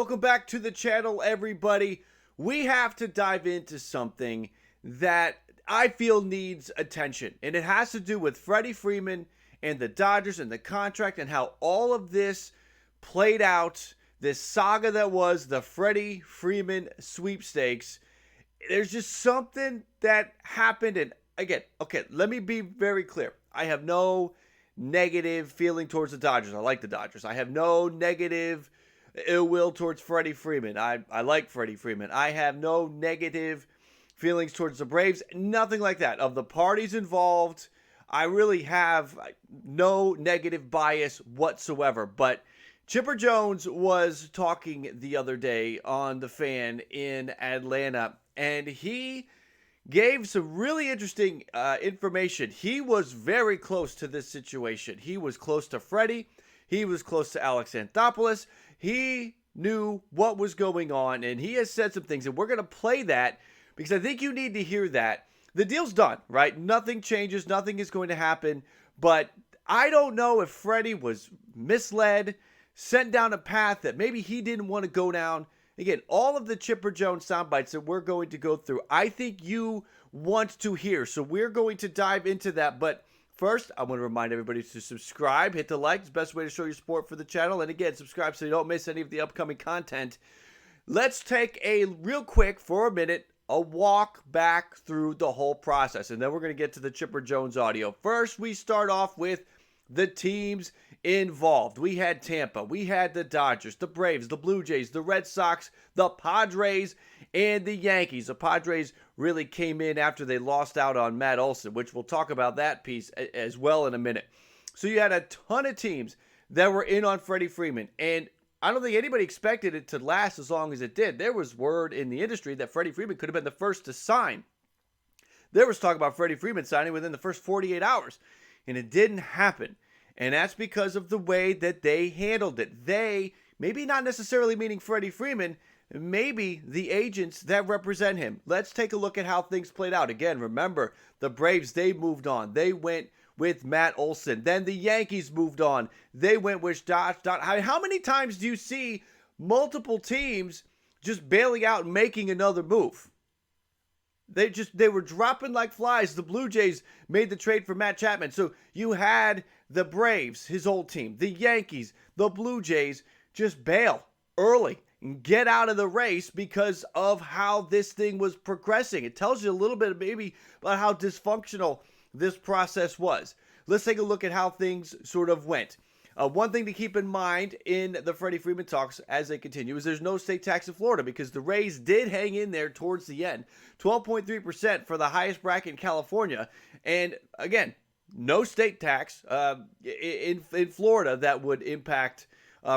Welcome back to the channel, everybody. We have to dive into something that I feel needs attention, and it has to do with Freddie Freeman and the Dodgers and the contract and how all of this played out, this saga that was the Freddie Freeman sweepstakes. There's just something that happened, and again, okay, let me be very clear. I have no negative feeling towards the Dodgers. I like the Dodgers. I have no negative ill will towards Freddie Freeman. I like Freddie Freeman. I have no negative feelings towards the Braves. Nothing like that. Of the parties involved, I really have no negative bias whatsoever. But Chipper Jones was talking the other day on The Fan in Atlanta, and he gave some really interesting information. He was very close to this situation. He was close to Freddie. He was close to Alex Anthopoulos. He knew what was going on, and he has said some things, and we're going to play that because I think you need to hear that. The deal's done, right? Nothing changes. Nothing is going to happen, but I don't know if Freddie was misled, sent down a path that maybe he didn't want to go down. Again, all of the Chipper Jones sound bites that we're going to go through, I think you want to hear, so we're going to dive into that, but first, I want to remind everybody to subscribe, hit the like. It's the best way to show your support for the channel. And again, subscribe so you don't miss any of the upcoming content. Let's take a real quick, for a minute, a walk back through the whole process. And then we're going to get to the Chipper Jones audio. First, we start off with the teams involved. We had Tampa, we had the Dodgers, the Braves, the Blue Jays, the Red Sox, the Padres, and the Yankees. The Padres really came in after they lost out on Matt Olson, which we'll talk about that piece as well in a minute. So you had a ton of teams that were in on Freddie Freeman, and I don't think anybody expected it to last as long as it did. There was word in the industry that Freddie Freeman could have been the first to sign. There was talk about Freddie Freeman signing within the first 48 hours, and it didn't happen. And that's because of the way that they handled it. They, maybe not necessarily meaning Freddie Freeman, maybe the agents that represent him. Let's take a look at how things played out. Again, remember, the Braves, they moved on. They went with Matt Olson. Then the Yankees moved on. They went with how many times do you see multiple teams just bailing out and making another move? They were dropping like flies. The Blue Jays made the trade for Matt Chapman. So you had the Braves, his old team, the Yankees, the Blue Jays just bail early and get out of the race because of how this thing was progressing. It tells you a little bit maybe about how dysfunctional this process was. Let's take a look at how things sort of went. One thing to keep in mind in the Freddie Freeman talks as they continue is there's no state tax in Florida because the Rays did hang in there towards the end. 12.3% for the highest bracket in California. And again, no state tax in Florida that would impact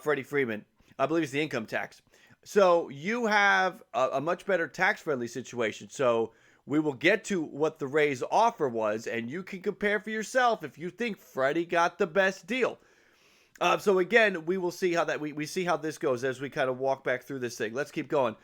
Freddie Freeman. I believe it's the income tax. So you have a much better tax-friendly situation. So we will get to what the Rays' offer was, and you can compare for yourself if you think Freddie got the best deal. So again, we will see how that we see how this goes as we kind of walk back through this thing. Let's keep going.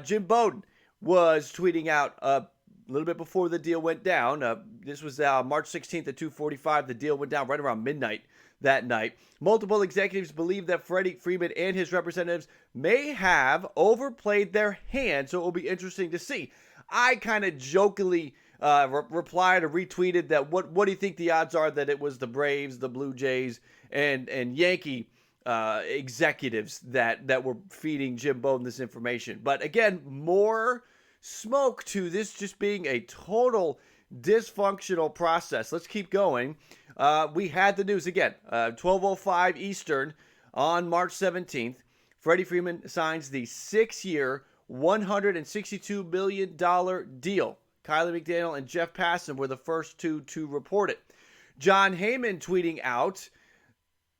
Jim Bowden was tweeting out a little bit before the deal went down. This was March 16th at 2:45. The deal went down right around midnight that night. Multiple executives believe that Freddie Freeman and his representatives may have overplayed their hand, so it will be interesting to see. I kind of jokingly replied or retweeted that what do you think the odds are that it was the Braves, the Blue Jays, and Yankee executives that were feeding Jim Bowden this information? But again, more smoke to this just being a total dysfunctional process. Let's keep going. We had the news again, 12:05 Eastern on March 17th. Freddie Freeman signs the 6-year, $162 million deal. Kylie McDaniel and Jeff Passan were the first two to report it. John Heyman tweeting out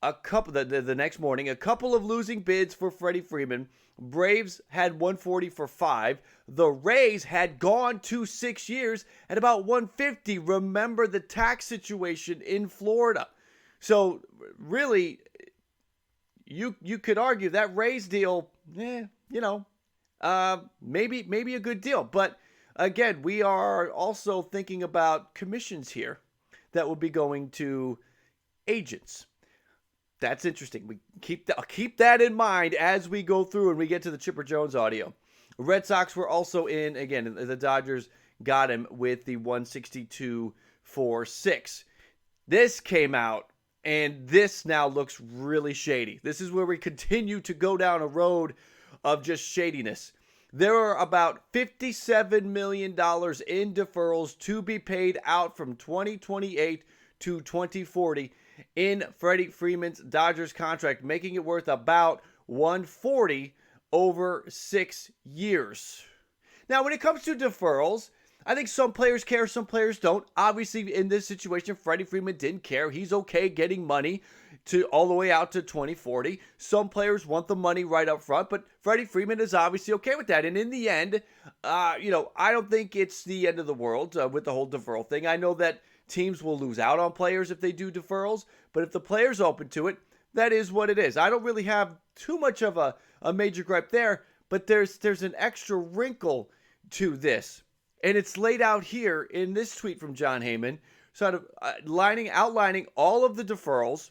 the next morning, a couple of losing bids for Freddie Freeman. Braves had 140 for 5. The Rays had gone to 6 years at about 150. Remember the tax situation in Florida. So really, you could argue that Rays deal, maybe a good deal. But again, we are also thinking about commissions here that will be going to agents. That's interesting. We keep that in mind as we go through and we get to the Chipper Jones audio. Red Sox were also in, again, the Dodgers got him with the 162 for 6. This came out, and this now looks really shady. This is where we continue to go down a road of just shadiness. There are about $57 million in deferrals to be paid out from 2028 to 2040 in Freddie Freeman's Dodgers contract, making it worth about $140 over 6 years. Now, when it comes to deferrals, I think some players care, some players don't. Obviously, in this situation, Freddie Freeman didn't care. He's okay getting money to all the way out to 2040. Some players want the money right up front, but Freddie Freeman is obviously okay with that. And in the end, I don't think it's the end of the world with the whole deferral thing. I know that teams will lose out on players if they do deferrals, but if the player's open to it, that is what it is. I don't really have too much of a major gripe there, but there's an extra wrinkle to this. And it's laid out here in this tweet from John Heyman, sort of outlining all of the deferrals.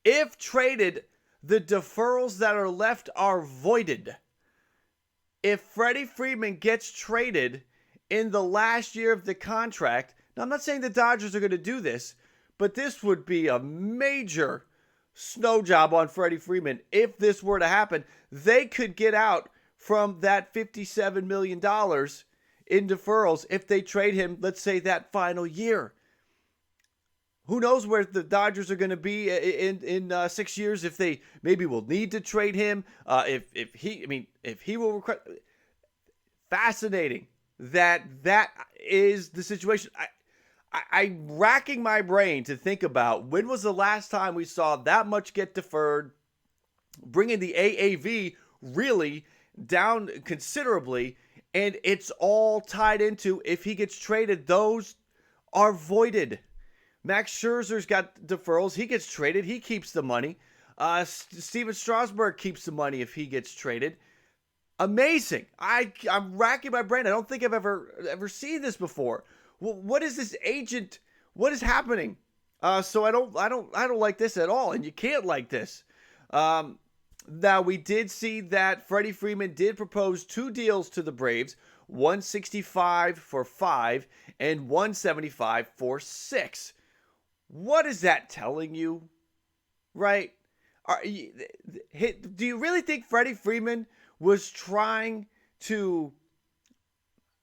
If traded, the deferrals that are left are voided. If Freddie Freeman gets traded in the last year of the contract, now I'm not saying the Dodgers are going to do this, but this would be a major snow job on Freddie Freeman. If this were to happen, they could get out from that $57 million in deferrals if they trade him, let's say, that final year. Who knows where the Dodgers are going to be in 6 years, if they maybe will need to trade him, if he will request. Fascinating that is the situation. I'm racking my brain to think about when was the last time we saw that much get deferred, bringing the AAV really down considerably, and it's all tied into if he gets traded, those are voided. Max Scherzer's got deferrals. He gets traded. He keeps the money. Steven Strasburg keeps the money if he gets traded. Amazing. I'm racking my brain. I don't think I've ever seen this before. What is this agent? What is happening? So I don't like this at all, and you can't like this. Now, we did see that Freddie Freeman did propose 2 deals to the Braves, 165 for 5 and 175 for 6. What is that telling you? Right? Do you really think Freddie Freeman was trying to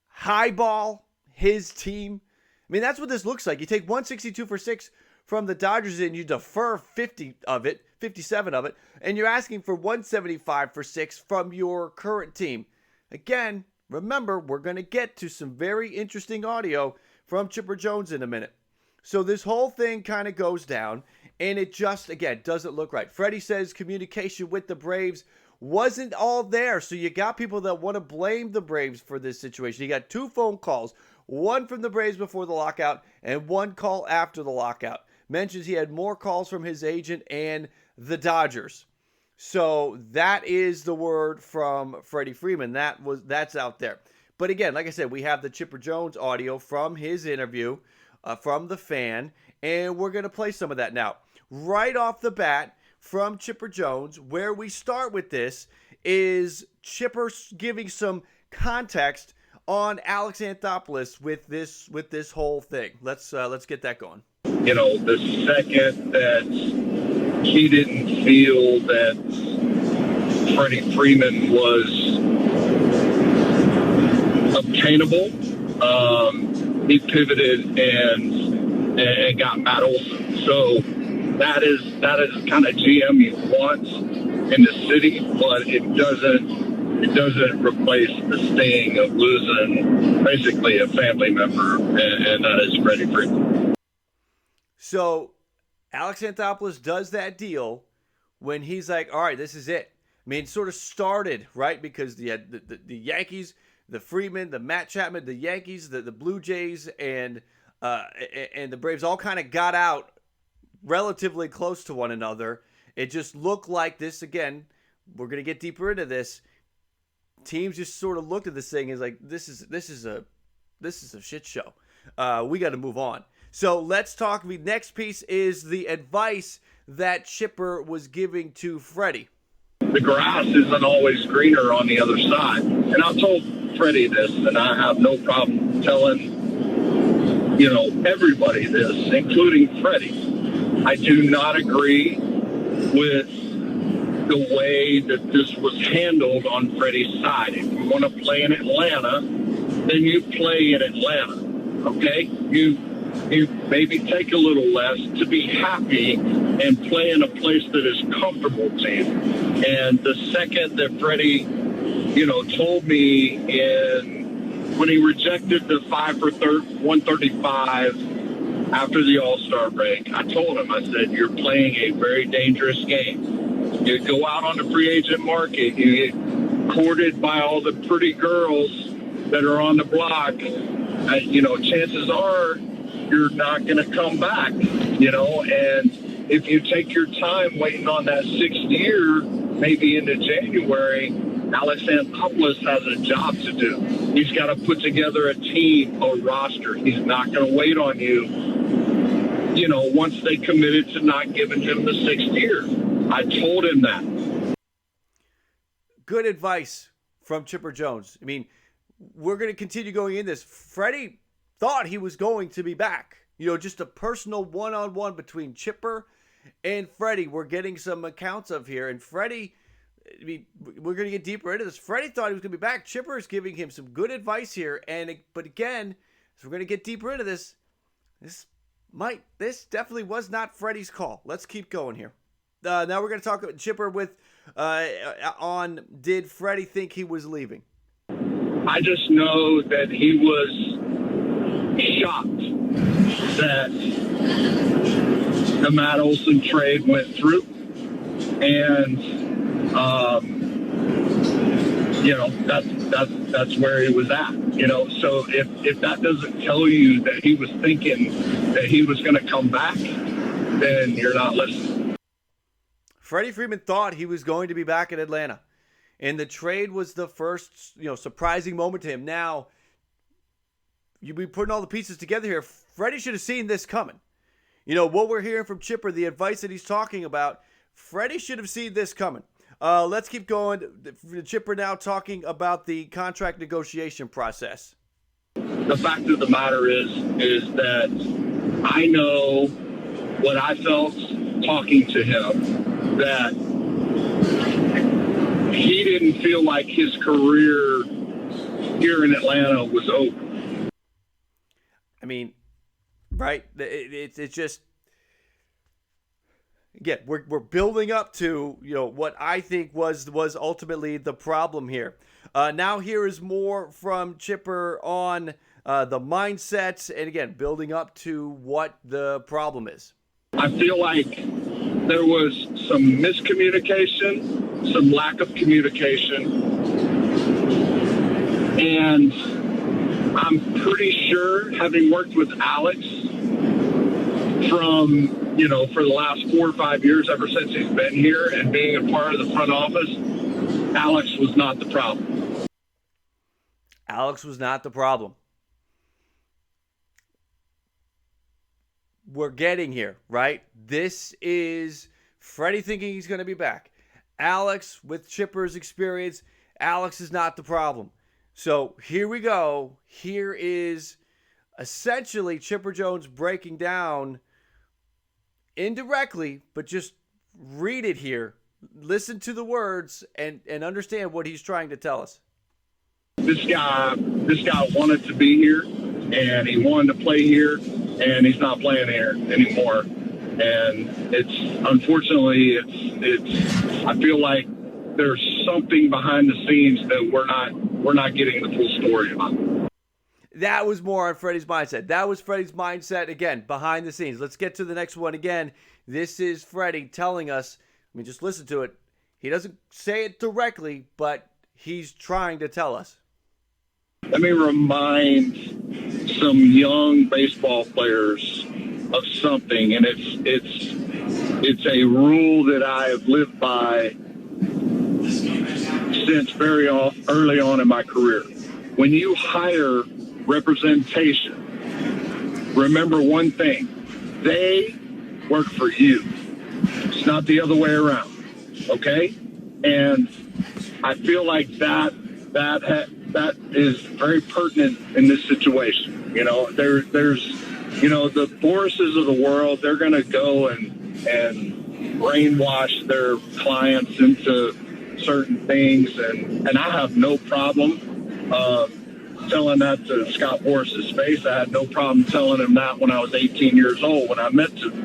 highball his team? I mean, that's what this looks like. You take 162 for 6 from the Dodgers and you defer 57 of it, and you're asking for 175 for 6 from your current team. Again, remember, we're going to get to some very interesting audio from Chipper Jones in a minute. So this whole thing kind of goes down, and it just, again, doesn't look right. Freddie says communication with the Braves wasn't all there. So you got people that want to blame the Braves for this situation. You got 2 phone calls, one from the Braves before the lockout and 1 call after the lockout. Mentions he had more calls from his agent and the Dodgers. So that is the word from Freddie Freeman. That's out there. But again, like I said, we have the Chipper Jones audio from his interview from the fan, and we're going to play some of that now. Right off the bat from Chipper Jones, where we start with this is Chipper giving some context on Alex Anthopoulos with this whole thing. Let's get that going. The second that he didn't feel that Freddie Freeman was obtainable, he pivoted and got Matt Olson. So that is kind of GM you want in the city, but it doesn't replace the sting of losing basically a family member, and that is Freddie Freeman. So Alex Anthopoulos does that deal when he's like, all right, this is it. I mean, it sort of started, right? Because you had the Yankees, the Freeman, the Matt Chapman, the Yankees, the Blue Jays, and the Braves all kind of got out relatively close to one another. It just looked like this, again, we're going to get deeper into this. Teams just sort of looked at this thing as like, this is a shit show. We got to move on. So let's talk. The next piece is the advice that Chipper was giving to Freddie. The grass isn't always greener on the other side. And I've told Freddie this, and I have no problem telling, everybody this, including Freddie. I do not agree with the way that this was handled on Freddie's side. If you want to play in Atlanta, then you play in Atlanta, okay? You maybe take a little less to be happy and play in a place that is comfortable to you. And the second that Freddie, told me when he rejected the 5 for 135 after the All-Star break, I told him, I said, you're playing a very dangerous game. You go out on the free agent market, you get courted by all the pretty girls that are on the block. Chances are you're not going to come back, and if you take your time waiting on that 6th year, maybe into January, Alex Anthopoulos has a job to do. He's got to put together a team, a roster. He's not going to wait on you, once they committed to not giving him the 6th year. I told him that. Good advice from Chipper Jones. I mean, we're going to continue going in this. Freddie thought he was going to be back. Just a personal one-on-one between Chipper and Freddie. We're getting some accounts of here. And Freddie, we're going to get deeper into this. Freddie thought he was going to be back. Chipper is giving him some good advice here. But again, as we're going to get deeper into this, this definitely was not Freddie's call. Let's keep going here. Now we're going to talk about Chipper on did Freddie think he was leaving? I just know that he was shocked that the Matt Olson trade went through. And, that's where he was at, So if that doesn't tell you that he was thinking that he was going to come back, then you're not listening. Freddie Freeman thought he was going to be back in Atlanta, and the trade was the first, surprising moment to him. Now, you be putting all the pieces together here. Freddie should have seen this coming. What we're hearing from Chipper, the advice that he's talking about, Freddie should have seen this coming. Let's keep going. Chipper now talking about the contract negotiation process. The fact of the matter is that I know what I felt talking to him, that he didn't feel like his career here in Atlanta was over. I mean, right? It's just, again, we're building up to what I think was ultimately the problem here. Now here is more from Chipper on the mindsets, and again, building up to what the problem is. I feel like there was some miscommunication, some lack of communication, and I'm pretty sure, having worked with Alex from, for the last 4 or 5 years, ever since he's been here and being a part of the front office, Alex was not the problem. Alex was not the problem. We're getting here, right? This is Freddie thinking he's going to be back. Alex, with Chipper's experience, Alex is not the problem. So here we go. Here is essentially Chipper Jones breaking down indirectly, but just read it here. Listen to the words and understand what he's trying to tell us. This guy wanted to be here, and he wanted to play here, and he's not playing here anymore. And unfortunately, I feel like there's something behind the scenes that we're not getting the full story about. That was more on Freddie's mindset. That was Freddie's mindset, again, behind the scenes. Let's get to the next one again. This is Freddie telling us, just listen to it. He doesn't say it directly, but he's trying to tell us. Let me remind some young baseball players of something, and it's a rule that I have lived by since very early on in my career. When you hire representation, remember one thing: they work for you. It's not the other way around. Okay, and I feel like that is very pertinent in this situation. You know, there's the Borises of the world. They're going to go and brainwash their clients into certain things, and I have no problem telling that to Scott Boris's face. I had no problem telling him that when I was 18 years old when I met him.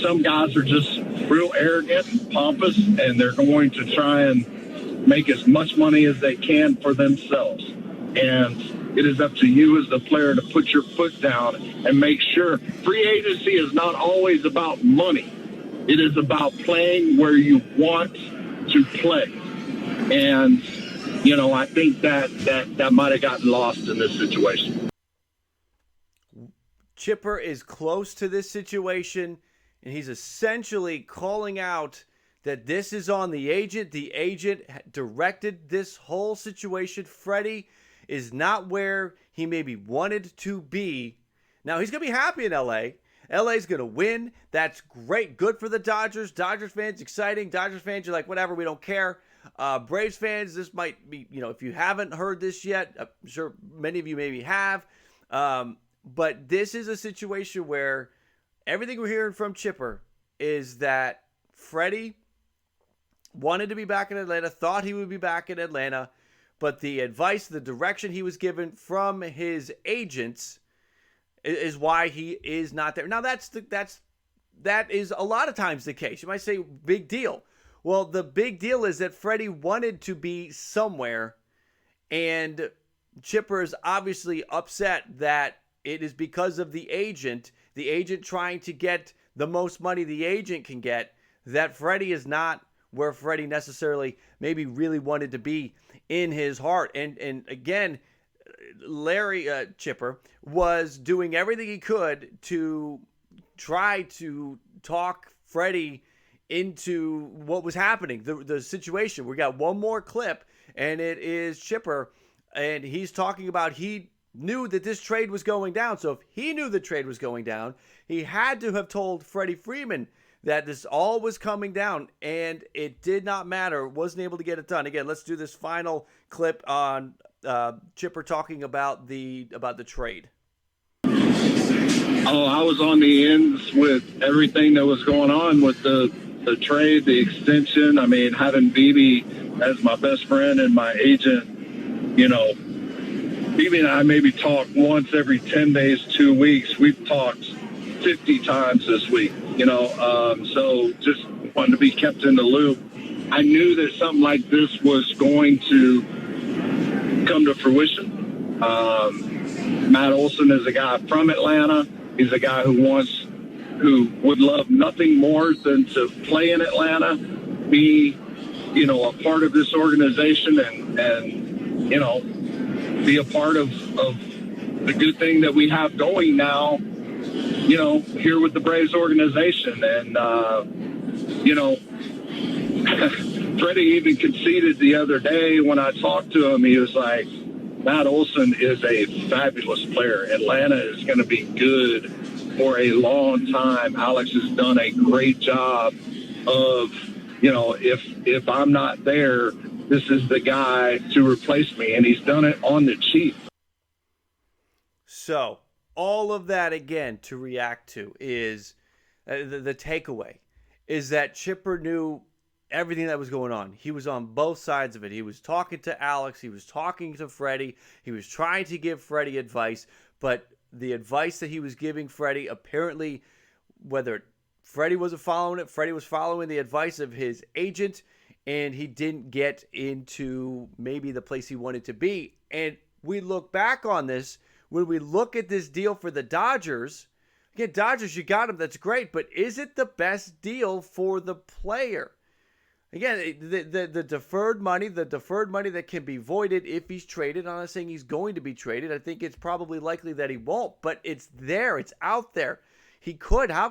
Some guys are just real arrogant and pompous, and they're going to try and make as much money as they can for themselves. And it is up to you as the player to put your foot down and make sure. Free agency is not always about money. It is about playing where you want to play. And, I think that might have gotten lost in this situation. Chipper is close to this situation, and he's essentially calling out that this is on the agent. The agent directed this whole situation. Freddie is not where he maybe wanted to be. Now, he's going to be happy in L.A. LA's going to win. That's great. Good for the Dodgers. Dodgers fans, exciting. Dodgers fans, you're like, whatever, we don't care. Braves fans, this might be, if you haven't heard this yet, I'm sure many of you maybe have. But this is a situation where everything we're hearing from Chipper is that Freddie wanted to be back in Atlanta, thought he would be back in Atlanta, but the advice, the direction he was given from his agents is why he is not there. Now, that is a lot of times the case. You might say, big deal. Well, the big deal is that Freddie wanted to be somewhere, and Chipper is obviously upset that it is because of the agent trying to get the most money the agent can get, that Freddie is not where Freddie necessarily maybe really wanted to be in his heart. And again, Larry Chipper was doing everything he could to try to talk Freddie into what was happening, the situation. We got one more clip, and it is Chipper, and he's talking about he knew that this trade was going down. So if he knew the trade was going down, he had to have told Freddie Freeman that this all was coming down, and it did not matter. Wasn't able to get it done. Again, let's do this final clip on Chipper talking about the trade. Oh, I was on the ends with everything that was going on with the trade, the extension. I mean, having BB as my best friend and my agent, BB and I maybe talk once every 10 days, 2 weeks. We've talked 50 times this week, so just wanted to be kept in the loop. I knew that something like this was going to come to fruition. Matt Olson is a guy from Atlanta. He's a guy who would love nothing more than to play in Atlanta, be, a part of this organization and be a part of the good thing that we have going now, here with the Braves organization. And, Freddie even conceded the other day when I talked to him. He was like, Matt Olson is a fabulous player. Atlanta is going to be good for a long time. Alex has done a great job of, if I'm not there, this is the guy to replace me. And he's done it on the cheap. So all of that, again, to react to is the takeaway is that Chipper knew everything that was going on. He was on both sides of it. He was talking to Alex. He was talking to Freddie. He was trying to give Freddie advice, but the advice that he was giving Freddie, apparently, whether Freddie wasn't following it, Freddie was following the advice of his agent, and he didn't get into maybe the place he wanted to be. And we look back on this, when we look at this deal for the Dodgers, again, Dodgers, you got him, that's great, but is it the best deal for the player? Again, the deferred money that can be voided if he's traded. I'm not saying he's going to be traded. I think it's probably likely that he won't, but it's there. It's out there. He could. I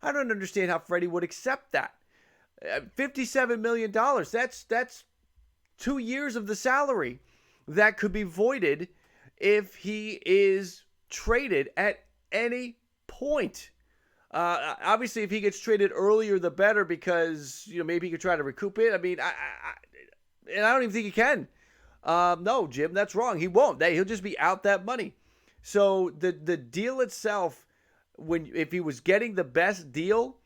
don't understand how Freddie would accept that. $57 million. That's 2 years of the salary that could be voided if he is traded at any point. Obviously, if he gets traded earlier, the better, because maybe he could try to recoup it. I mean, and I don't even think he can. No, Jim, that's wrong. He won't. He'll just be out that money. So the deal itself, if he was getting the best deal,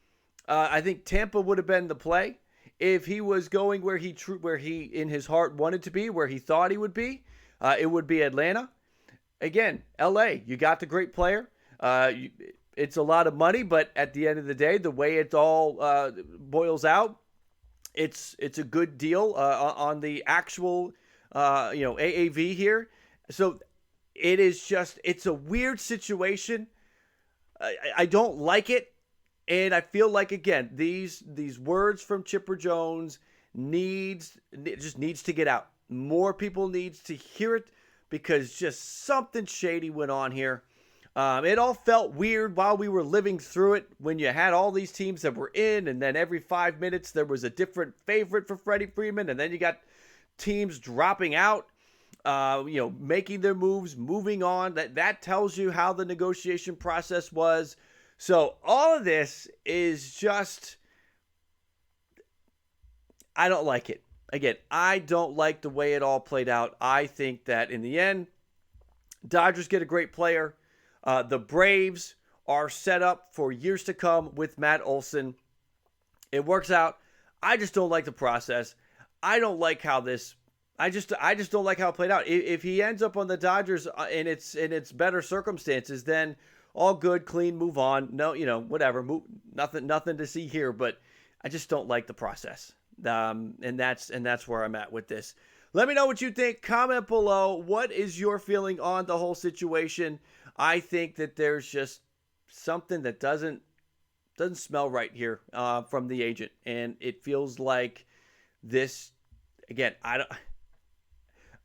I think Tampa would have been the play. If he was going where he in his heart wanted to be, where he thought he would be, it would be Atlanta. Again, L.A. You got the great player. It's a lot of money, but at the end of the day, the way it all boils out, it's a good deal on the actual AAV here. So it's a weird situation. I don't like it, and I feel like, again, these words from Chipper Jones needs to get out. More people needs to hear it, because just something shady went on here. It all felt weird while we were living through it, when you had all these teams that were in, and then every 5 minutes there was a different favorite for Freddie Freeman, and then you got teams dropping out, making their moves, moving on. That tells you how the negotiation process was. So all of this is just, I don't like it. Again, I don't like the way it all played out. I think that in the end, Dodgers get a great player. The Braves are set up for years to come with Matt Olson. It works out. I just don't like the process. I don't like how this. I just don't like how it played out. If he ends up on the Dodgers in its better circumstances, then all good, clean, move on. No, whatever. Nothing to see here. But I just don't like the process. And that's where I'm at with this. Let me know what you think. Comment below. What is your feeling on the whole situation? I think that there's just something that doesn't smell right here from the agent, and it feels like this. Again,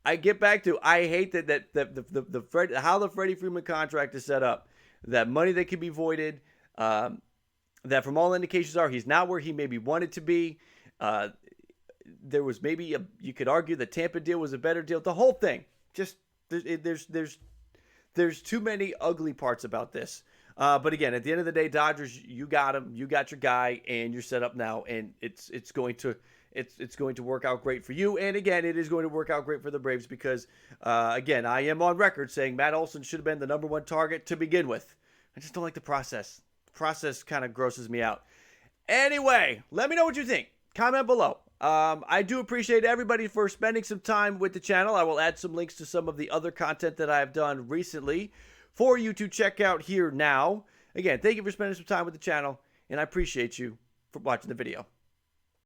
I get back to, I hate that how the Freddie Freeman contract is set up. That money that can be voided. That from all indications he's not where he maybe wanted to be. There was maybe you could argue the Tampa deal was a better deal. The whole thing, just there's too many ugly parts about this. But again, at the end of the day, Dodgers, you got him, you got your guy, and you're set up now, and it's going to work out great for you. And again, it is going to work out great for the Braves, because again, I am on record saying Matt Olson should have been the #1 target to begin with. I just don't like the process. The process kind of grosses me out. Anyway, let me know what you think. Comment below. I do appreciate everybody for spending some time with the channel. I will add some links to some of the other content that I have done recently for you to check out here now. Again, thank you for spending some time with the channel, and I appreciate you for watching the video.